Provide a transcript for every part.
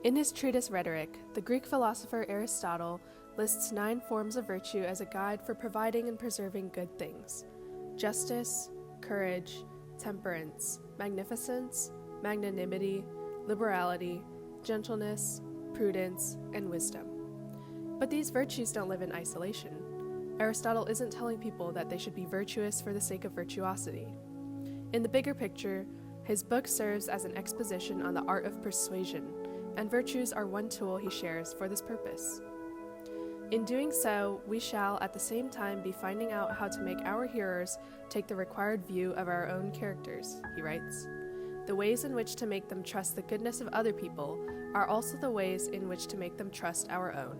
In his treatise Rhetoric, the Greek philosopher Aristotle lists 9 forms of virtue as a guide for providing and preserving good things: justice, courage, temperance, magnificence, magnanimity, liberality, gentleness, prudence, and wisdom. But these virtues don't live in isolation. Aristotle isn't telling people that they should be virtuous for the sake of virtuosity. In the bigger picture, his book serves as an exposition on the art of persuasion, and virtues are one tool he shares for this purpose. In doing so, we shall at the same time be finding out how to make our hearers take the required view of our own characters, he writes. The ways in which to make them trust the goodness of other people are also the ways in which to make them trust our own.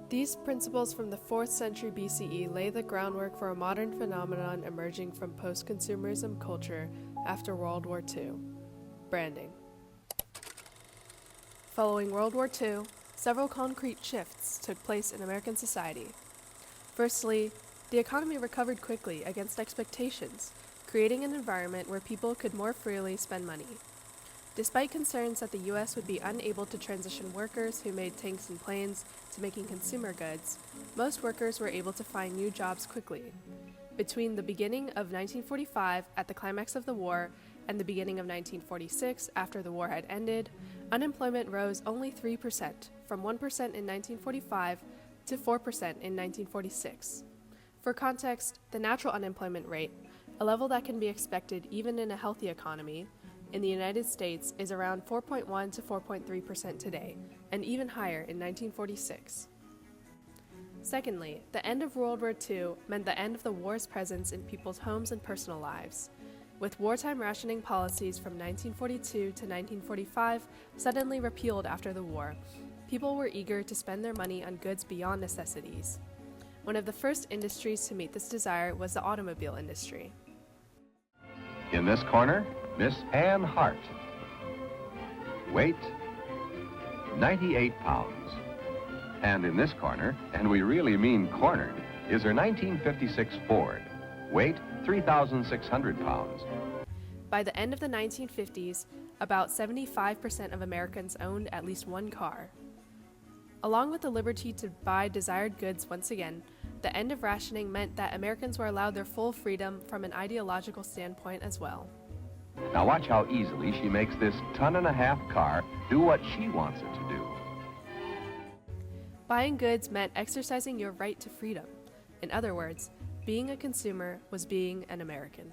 These principles from the 4th century BCE lay the groundwork for a modern phenomenon emerging from post-consumerism culture after World War II: branding. Following World War II, several concrete shifts took place in American society. Firstly, the economy recovered quickly against expectations, creating an environment where people could more freely spend money. Despite concerns that the U.S. would be unable to transition workers who made tanks and planes to making consumer goods, most workers were able to find new jobs quickly. Between the beginning of 1945, at the climax of the war, and the beginning of 1946, after the war had ended, unemployment rose only 3%, from 1% in 1945 to 4% in 1946. For context, the natural unemployment rate, a level that can be expected even in a healthy economy, in the United States is around 4.1 to 4.3% today, and even higher in 1946. Secondly, the end of World War II meant the end of the war's presence in people's homes and personal lives. With wartime rationing policies from 1942 to 1945 suddenly repealed after the war, people were eager to spend their money on goods beyond necessities. One of the first industries to meet this desire was the automobile industry. In this corner, Miss Ann Hart. Weight, 98 pounds. And in this corner, and we really mean cornered, is her 1956 Ford. Weight, 3,600 pounds. By the end of the 1950s, about 75% of Americans owned at least one car. Along with the liberty to buy desired goods once again, the end of rationing meant that Americans were allowed their full freedom from an ideological standpoint as well. Now watch how easily she makes this 1.5-ton car do what she wants it to do. Buying goods meant exercising your right to freedom. In other words, being a consumer was being an American.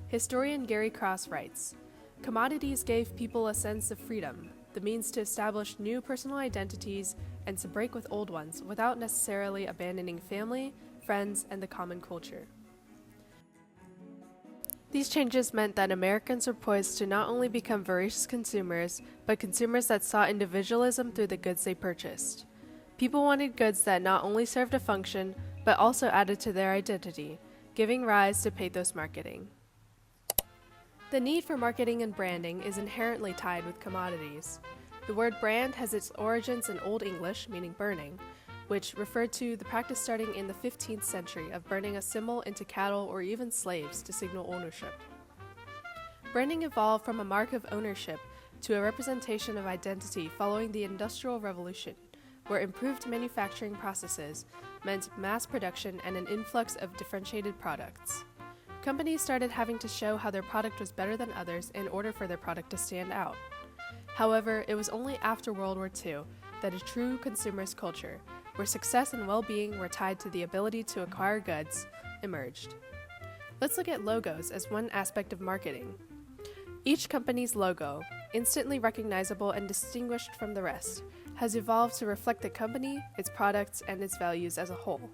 Historian Gary Cross writes, "Commodities gave people a sense of freedom, the means to establish new personal identities and to break with old ones without necessarily abandoning family, friends, and the common culture." These changes meant that Americans were poised to not only become voracious consumers, but consumers that saw individualism through the goods they purchased. People wanted goods that not only served a function, but also added to their identity, giving rise to pathos marketing. The need for marketing and branding is inherently tied with commodities. The word brand has its origins in Old English, meaning burning, which referred to the practice starting in the 15th century of burning a symbol into cattle or even slaves to signal ownership. Branding evolved from a mark of ownership to a representation of identity following the Industrial Revolution, where improved manufacturing processes meant mass production and an influx of differentiated products. Companies started having to show how their product was better than others in order for their product to stand out. However, it was only after World War II that a true consumer's culture, where success and well-being were tied to the ability to acquire goods, emerged. Let's look at logos as one aspect of marketing. Each company's logo, instantly recognizable and distinguished from the rest, has evolved to reflect the company, its products, and its values as a whole.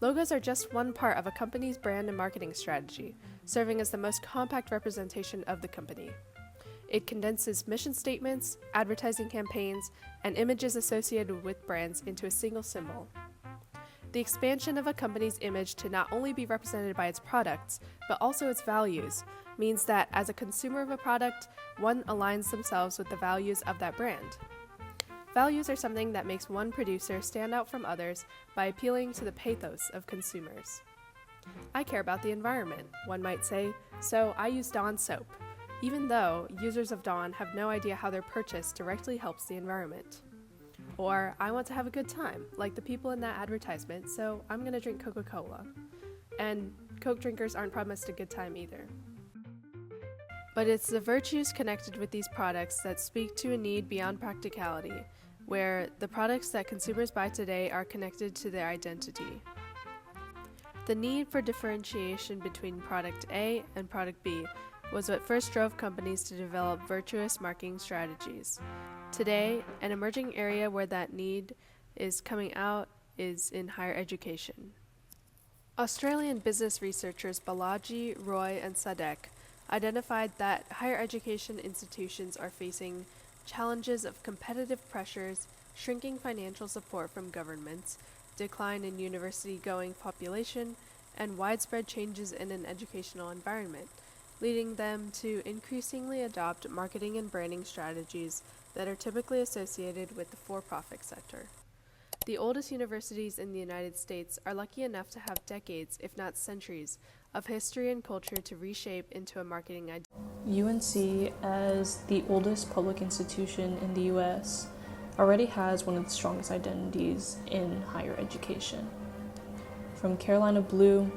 Logos are just one part of a company's brand and marketing strategy, serving as the most compact representation of the company. It condenses mission statements, advertising campaigns, and images associated with brands into a single symbol. The expansion of a company's image to not only be represented by its products, but also its values, means that as a consumer of a product, one aligns themselves with the values of that brand. Values are something that makes one producer stand out from others by appealing to the pathos of consumers. I care about the environment, one might say, so I use Dawn soap. even though users of Dawn have no idea how their purchase directly helps the environment. Or, I want to have a good time, like the people in that advertisement, so I'm gonna drink Coca-Cola. And Coke drinkers aren't promised a good time either. But it's the virtues connected with these products that speak to a need beyond practicality, where the products that consumers buy today are connected to their identity. The need for differentiation between product A and product B was what first drove companies to develop virtuous marketing strategies. Today, an emerging area where that need is coming out is in higher education. Australian business researchers Balaji, Roy, and Sadek identified that higher education institutions are facing challenges of competitive pressures, shrinking financial support from governments, decline in university-going population, and widespread changes in an educational environment, leading them to increasingly adopt marketing and branding strategies that are typically associated with the for-profit sector. The oldest universities in the United States are lucky enough to have decades, if not centuries, of history and culture to reshape into a marketing idea. UNC, as the oldest public institution in the U.S., already has one of the strongest identities in higher education. From Carolina Blue,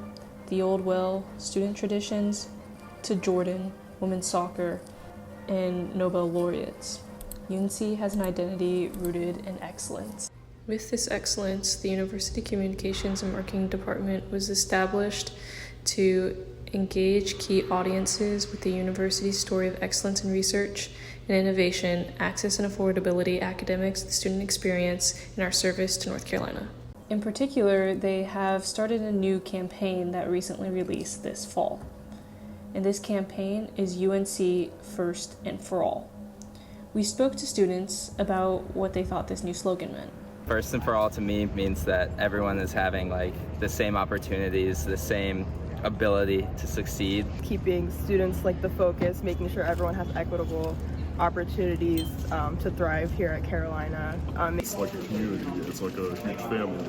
the Old Well, student traditions, to Jordan, women's soccer, and Nobel laureates, UNC has an identity rooted in excellence. With this excellence, the University Communications and Marketing Department was established to engage key audiences with the university's story of excellence in research and innovation, access and affordability, academics, the student experience, and our service to North Carolina. In particular, they have started a new campaign that recently released this fall. And this campaign is UNC First and For All. We spoke to students about what they thought this new slogan meant. First and for all to me means that everyone is having the same opportunities, the same ability to succeed. Keeping students the focus, making sure everyone has equitable opportunities to thrive here at Carolina. It's like a community, it's like a huge family.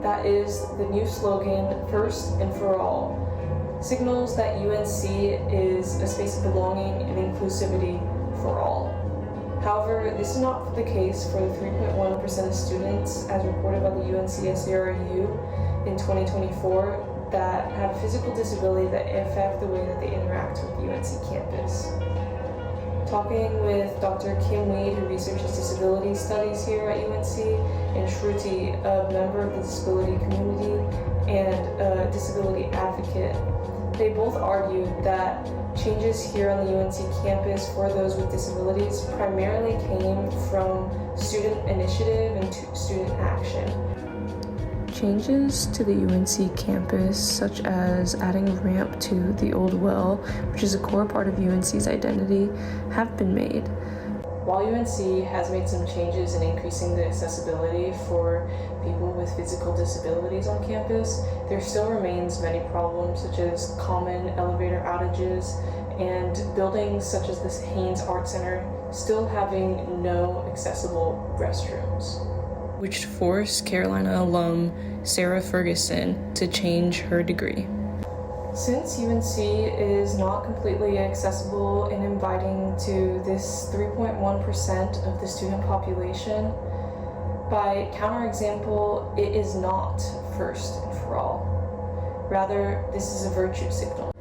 That is the new slogan, First and For All. Signals that UNC is a space of belonging and inclusivity for all. However, this is not the case for the 3.1% of students, as reported by the UNC SERU in 2024, that have a physical disability that affect the way that they interact with the UNC campus. Talking with Dr. Kim Weed, who researches disability studies here at UNC, and Shruti, a member of the disability community and a disability advocate, they both argued that changes here on the UNC campus for those with disabilities primarily came from student initiative and student action. Changes to the UNC campus, such as adding a ramp to the Old Well, which is a core part of UNC's identity, have been made. While UNC has made some changes in increasing the accessibility for people with physical disabilities on campus, there still remains many problems such as common elevator outages and buildings such as this Haynes Art Center still having no accessible restrooms, which forced Carolina alum Sarah Ferguson to change her degree. Since UNC is not completely accessible and inviting to this 3.1% of the student population, by counterexample, it is not first and for all. Rather, this is a virtue signal.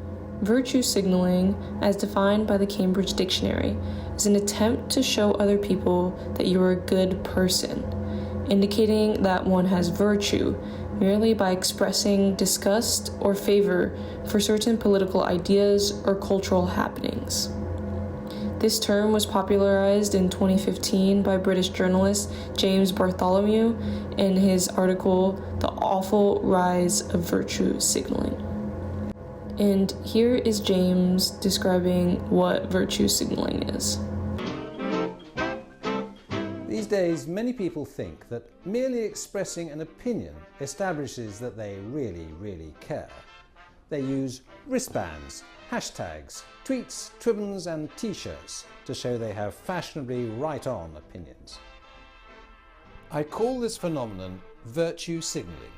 Virtue signaling, as defined by the Cambridge Dictionary, is an attempt to show other people that you are a good person, indicating that one has virtue merely by expressing disgust or favor for certain political ideas or cultural happenings. This term was popularized in 2015 by British journalist James Bartholomew in his article, The Awful Rise of Virtue Signaling. And here is James describing what virtue signaling is. These days, many people think that merely expressing an opinion establishes that they really care. They use wristbands, hashtags, tweets, ribbons and t-shirts to show they have fashionably right-on opinions. I call this phenomenon virtue signaling.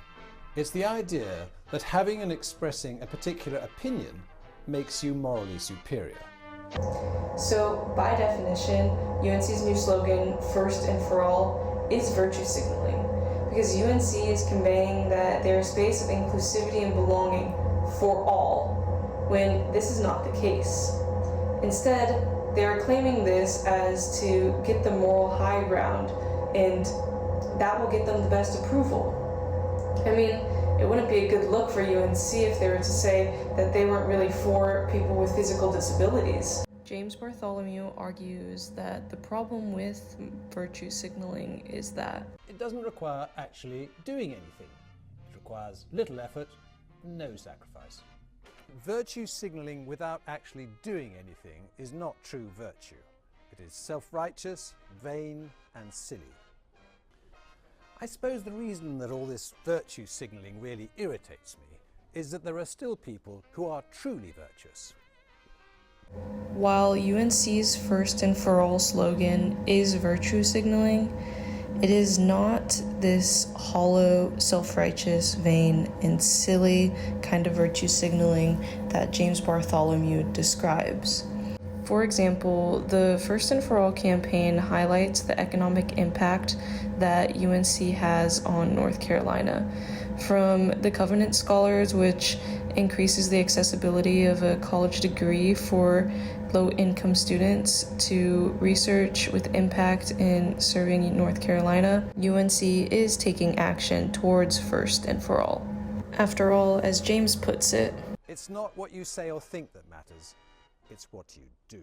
It's the idea that having and expressing a particular opinion makes you morally superior. So, by definition, UNC's new slogan, First and For All, is virtue signaling, because UNC is conveying that they're a space of inclusivity and belonging for all, when this is not the case. Instead, they are claiming this as to get the moral high ground, and that will get them the best approval. I mean, it wouldn't be a good look for UNC if they were to say that they weren't really for people with physical disabilities. James Bartholomew argues that the problem with virtue signaling is that It doesn't require actually doing anything. It requires little effort, no sacrifice. Virtue signalling without actually doing anything is not true virtue. It is self-righteous, vain, and silly. I suppose the reason that all this virtue signalling really irritates me is that there are still people who are truly virtuous. while UNC's First and For All slogan is virtue signaling, it is not this hollow, self-righteous, vain, and silly kind of virtue signaling that James Bartholomew describes. For example, the First and For All campaign highlights the economic impact that UNC has on North Carolina. From the Covenant Scholars, which increases the accessibility of a college degree for low-income students, to research with impact in serving North Carolina, UNC is taking action towards First and For All. After all, as James puts it, It's not what you say or think that matters, it's what you do.